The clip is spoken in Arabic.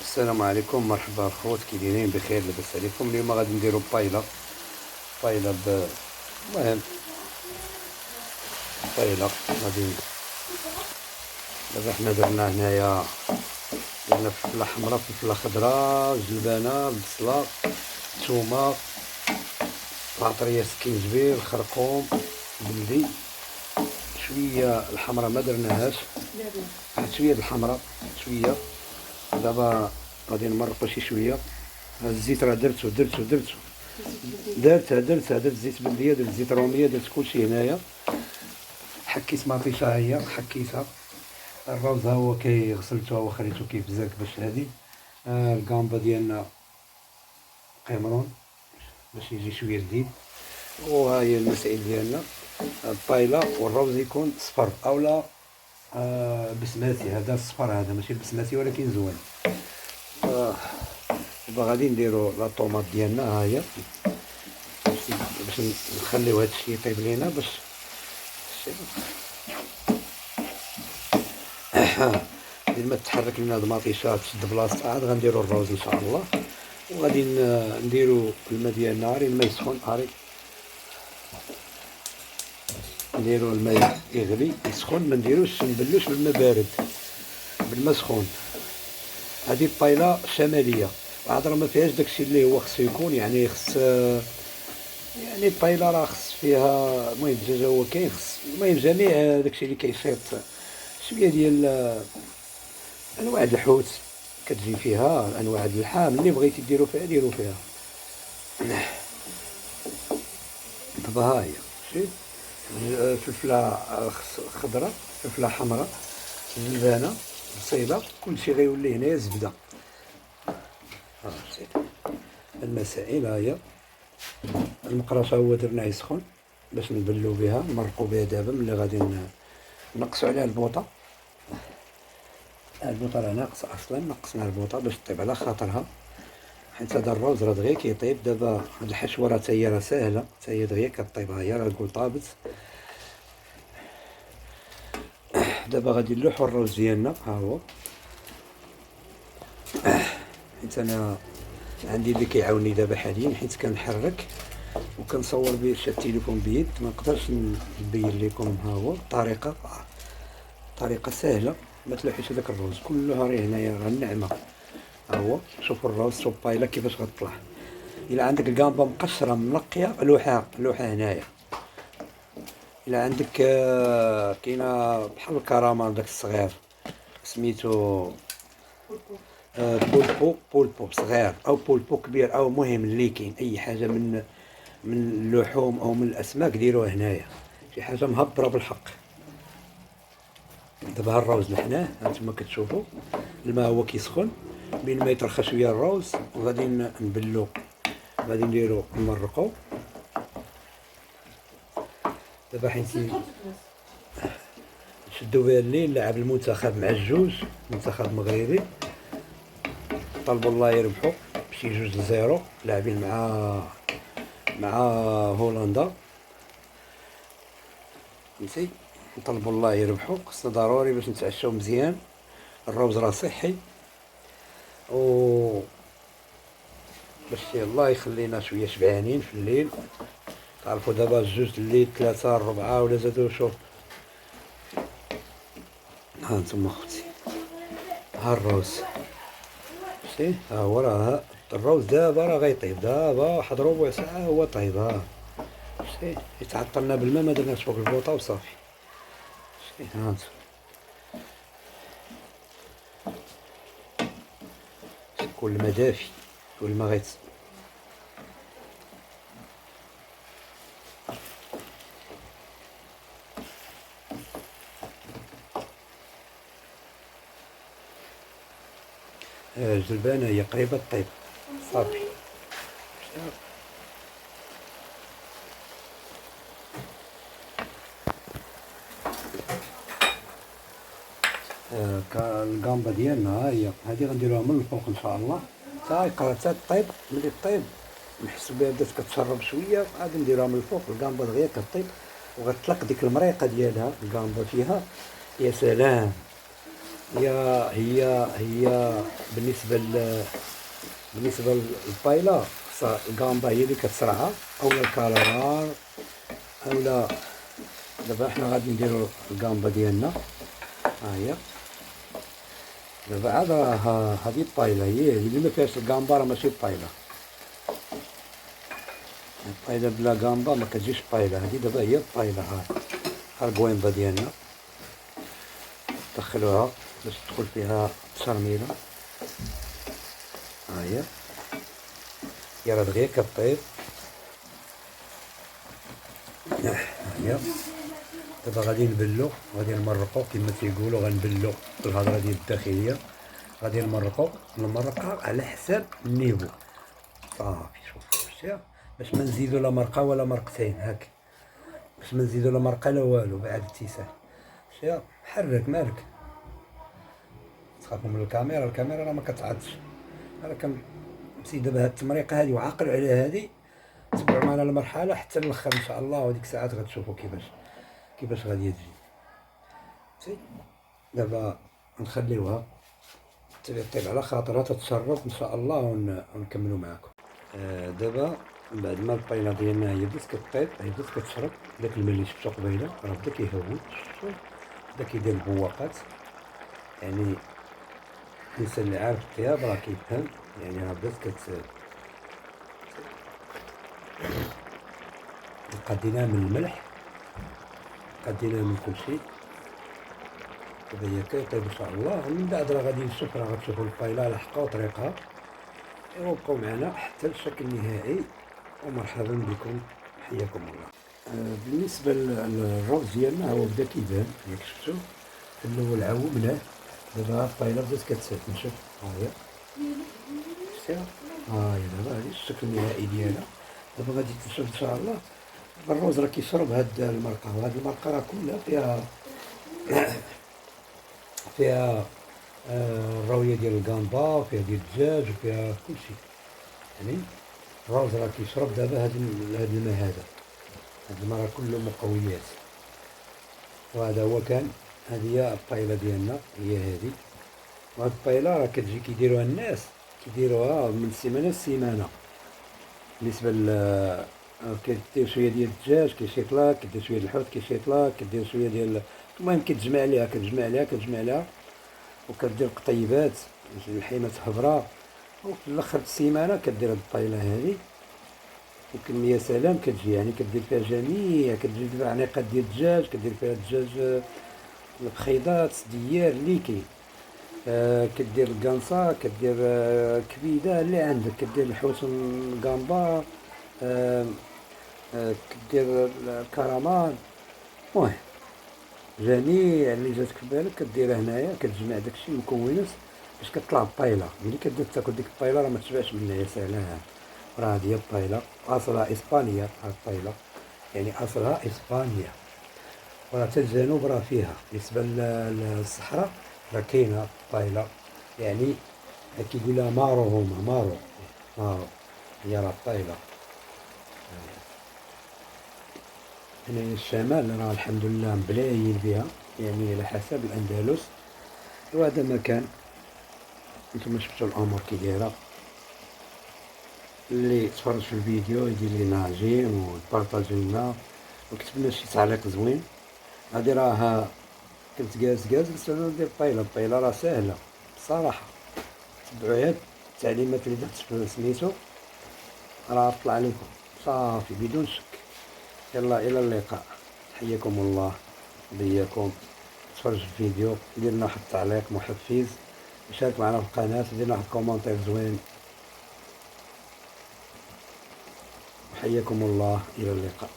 السلام عليكم، مرحبا الخوت، كي دايرين؟ بخير؟ لاباس عليكم؟ اليوم غادي نديرو بايلا. المهم بايلا غادي. دابا حنا درنا هنايا، درنا فلفله حمرا، فلفله خضرا، جلبانه، البصله، الثومه، العطريه، سكينجبير، خرقوم بلدي، شويه الحمرا ما درناهاش، واحد شويه د الحمرا شويه. دابا غادي نمرقو شي شويه. الزيت راه درت زيت بلديه، درت زيت روميه، درت كلشي هنايا. حكيت مطيشه، هي حكيتها. الروز ها هو غسلته وخليته كيف زاك باش هادي. الكامبا ديالنا قمرون باش يجي شويه جديد. وها هي المسائل ديالنا. البايلا والروز يكون صفر اولا بسماتي. هذا الصفر، هذا ماشي البسماتي ولكن زوين. دابا غادي نديرو لا طوماط ديالنا، ها هي باش نخليو هاد الشيء يطيب لينا باش لما تتحرك لنا المطيشه تشد بلاصتها. عاد غنديرو الروز ان شاء الله، وغادي نديرو الماء ديالنا. عاري الماء يسخن، عاري نديرو الماء يغلي يسخن، ما نديروش نبلوش بالماء بارد، بالماء سخون. هذه البايلا شماليه، عاد راه ما فيهاش داكشي اللي هو خصو يكون، يعني خص يعني البايلا راه خص فيها المهم الدجاج هو كاين، خص المهم جميع داكشي اللي كيشيط شويه ديال انواع الحوت كتجي فيها، انواع اللحام اللي بغيتي ديرو فيها ديرو فيها. دابا ها هي شتي، فلفله خضراء، فلفله حمراء، زنبانه، بصيله، كلشي غيولي هنايا زبده. ها شتي المسائل، ها هي المقرصه هو درناه يسخن باش نبلو بها، نمرقو بها. دابا ملي غادي نقصو عليها البوطه. البوطه راه ناقصه اصلا، نقصنا البوطه باش طيب على خاطرها، حيت هذا الروز راه دغيا كيطيب. دابا هاد الحشوه راه تاهي راه ساهله، تاهي دغيا كطيب. ها هي راه الكل طابت. دابا غادي نلوحو الروز ديالنا، ها هو. حيت انا عندي اللي كيعاوني دابا حاليا، حيت كنحرك وكنصور بشاد التليفون بيد، ما نقدرش نبين لكم. ها هو طريقه سهله، ما تلوحيش هذاك الروز كلها. راه هنايا راه النعمه. ها هو شوفوا الروز، شوف بايلا كيفاش غتطلع. الا عندك الكامبا مقشره منقيه، لوحها هنايا. الا عندك كاينه بحال الكراميل داك الصغير سميتو بولبو صغير او بولبو كبير، او مهم اللي كاين اي حاجه من اللحوم او من الاسماك ديروها هنايا، شي حاجه مهبره بالحق. دابا ها الروز لحناه، هانتوما كتشوفوا الماء هو كيسخن. بين ما يطرخ شويه الروز وغادي نبلو، غادي نديرو نمرقو. دابا حيت نشدو بها الليل. لاعب المنتخب مع الجوج، منتخب مغربي، طلبوا الله يربحوا بشي 2-0، لاعبين مع هولندا. فهمتي؟ نطلبوا الله يربحوا، خصنا ضروري باش نتعشاو مزيان. الروز راه صحي، و باش الله يخلينا شويه شبعانين في الليل. تعرفوا دابا 2 الليل، 3 4 ولا زادو. شوف ها انتم اختي، ها الروز شتي، ها هو راه الروز دابا راه غيطيب. دابا واحد ربع ساعه هو طيب. ها شتي يتعطلنا بالماء، ما درناش فوق البوطه وصافي. شتي ها انتم كل ما دافي كل ما الجلبانه هي قريبه طيب صافي. الكامبا ديالنا ها هي، هادي غنديروها من الفوق ان شاء الله حتى يقرا حتى طيب. ملي طيب نحسو بها بدات كتشرب شويه، عاد نديروها من الفوق. الكامبا دغيا كطيب وغتطلق ديك المريقه ديالها الكامبا فيها. يا سلام، هي هي بالنسبة للبايلا خصها الكامبا هي اللي كتسرعها، اولا الكالوار، اولا. دابا حنا غادي نديرو الكامبا ديالنا، ها هي. دابا عاد هادي البايلا هي اللي ما فيهاش الكامبا، راه ماشي بايلا. البايلا بلا كامبا ما كتجيش بايلا. هادي دابا هي البايلا، ها الكوينبا ديالنا دخلوها باش تدخل فيها التشرميله، ها هي راه دغيا كطيب، ها هي. دابا غادي نبلو، غادي نمرقو كما تيقولوا، غنبلو بالهضره ديال الداخليه. غادي نمرقها على حساب النيفو، صافي. شوف شتيها، باش ما نزيدو لا مرقه ولا مرقتين، هاك باش ما نزيدو لا مرقه لا والو بعد اتساع. شتيها، حرك مالك، تخافوا من الكاميرا راه ما كتعطش. انا كنمشي دابا هاد التمريقه هادي وعاقل على هادي، تبعوا معنا المرحله حتى الاخر ان شاء الله، وديك الساعات غتشوفوا كيفاش غادي تجي. فهمتي؟ دابا نخليوها طيب على خاطرها تتشرب ان شاء الله، ونكملوا معكم. دابا بعد ما البايله ديالنا هي بدات كطيب، هي بدات كتشرب داك الماء اللي شفتو قبيله، راه بدا كيهود، شفتو بدا كيدير البواقات. يعني الانسان اللي عارف الطياب راه كيفهم، يعني راه بدات قديناها من الملح، قديناها من كلشي. دابا هي كيطيب ان شاء الله، ومن بعد راه غادي نشوف، راه غتشوفوا البايله لحقوا طريقها. ايوا بقاو معنا حتى الشكل النهائي، ومرحبا بكم، حياكم الله. بالنسبه للروز ديالنا هو بدا كيبان، ياك شفتو في الاول عومناه. دابا البايله بدات كتسد، نشوف ها هي، شفتيها، ها هي دابا هادي الشكل النهائي ديالها. دابا غادي تشوف ان شاء الله. الروز راه كيشرب هاد المرقه، وهاد المرقه راه كلها فيها الراويه ديال الكامبا، وفيها ديال الدجاج، وفيها كلشي. يعني الروز راه كيشرب دابا هاد الماء هذا. هاد الماء راه كله مقويات. وهذا هو كان، هذه هي البايله ديالنا، هي هذه. وهاد البايله راه كتجي كيديروها الناس، كيديروها من سيمانه لسيمانه. بالنسبه كدير شويه ديال الدجاج كيشيطلاك، كدير شويه ديال الحوت كيشيطلاك، كدير شويه ديال، المهم كتجمع عليها كتجمع عليها، وكدير قطيبات الحينه حضره. وفي الاخر السيمانه كدير هاد البايله هذه، وكمية سلام كتجي، يعني كدير فيها جميع، كدير فيها عناقات ديال الدجاج، كدير فيها الدجاج البخيضات ديال اللي كاين، كدير الكانصا، كدير كبيده اللي عندك، كدير الحوت الكامبا، آه كدير الكرامال. المهم جميع اللي جاتك في بالك كديرها هنايا، كتجمع داكشي المكونات باش كطلع بايلا. ملي كتبدا تاكل ديك البايلا راه ما تشبعش منها، يا سلام. راه هادي هي البايلا، اصلها اسبانيا هاد البايلا، يعني اصلها اسبانيا. وراه حتى الجنوب راه فيها، بالنسبه للصحراء راه كاينه بايلا، يعني كيقول لها مارو، هما مارو هي راه بايلا. هنايا الشمال راه الحمد لله مبلايين بها، يعني على حسب الاندلس. وهذا مكان نتوما شفتوا الامور كي دايره. اللي تفرج في الفيديو يدير لينا جيم ويبارطاجي لنا، وكتب لنا شي تعليق زوين. هادي راه كنت جالس انا ندير بايلا راه ساهله بصراحه. تبعوا غير التعليمات اللي درت في سميتو، راه طلع لكم صافي بدون شك. يلا الى اللقاء، حياكم الله بياكم. تفرج في الفيديو، دير لنا واحد التعليق محفز، شارك معنا في القناه، دير لنا واحد الكومونتير زوين. حياكم الله، الى اللقاء.